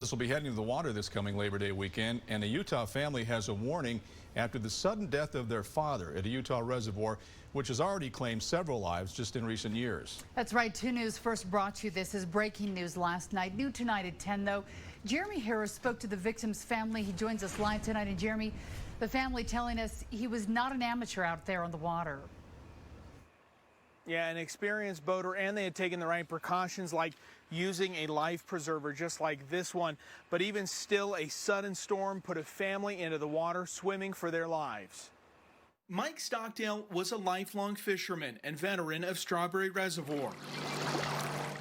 This will be heading to the water this coming Labor Day weekend, and a Utah family has a warning after the sudden death of their father at a Utah reservoir, which has already claimed several lives just in recent years. That's right. 2 News first brought you this as breaking news last night. New tonight at 10, though. Jeremy Harris spoke to the victim's family. He joins us live tonight. And Jeremy, the family telling us he was not an amateur out there on the water. Yeah, an experienced boater, and they had taken the right precautions like using a life preserver just like this one. But even still, a sudden storm put a family into the water swimming for their lives. Mike Stockdale was a lifelong fisherman and veteran of Strawberry Reservoir.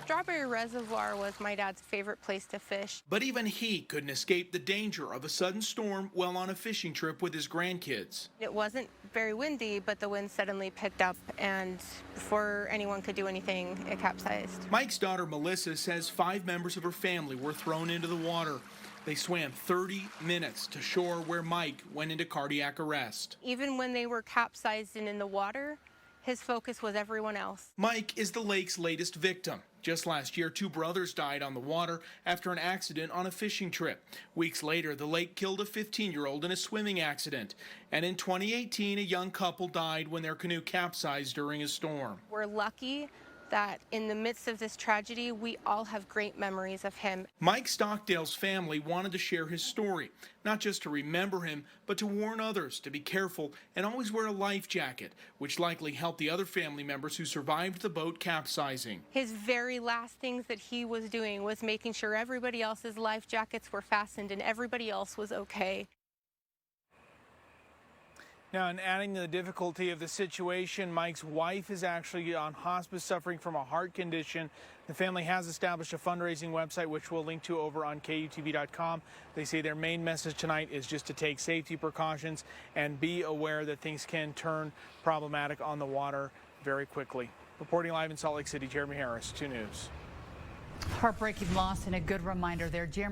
Strawberry Reservoir was my dad's favorite place to fish. But even he couldn't escape the danger of a sudden storm while on a fishing trip with his grandkids. It wasn't very windy, but the wind suddenly picked up, and before anyone could do anything, it capsized. Mike's daughter Melissa says 5 members of her family were thrown into the water. They swam 30 minutes to shore where Mike went into cardiac arrest. Even when they were capsized and in the water, his focus was everyone else. Mike is the lake's latest victim. Just last year, 2 brothers died on the water after an accident on a fishing trip. Weeks later, the lake killed a 15-year-old in a swimming accident. And in 2018, a young couple died when their canoe capsized during a storm. We're lucky that in the midst of this tragedy, we all have great memories of him. Mike Stockdale's family wanted to share his story, not just to remember him, but to warn others to be careful and always wear a life jacket, which likely helped the other family members who survived the boat capsizing. His very last things that he was doing was making sure everybody else's life jackets were fastened and everybody else was okay. Now, in adding to the difficulty of the situation, Mike's wife is actually on hospice suffering from a heart condition. The family has established a fundraising website, which we'll link to over on KUTV.com. They say their main message tonight is just to take safety precautions and be aware that things can turn problematic on the water very quickly. Reporting live in Salt Lake City, Jeremy Harris, 2 News. Heartbreaking loss and a good reminder there, Jeremy.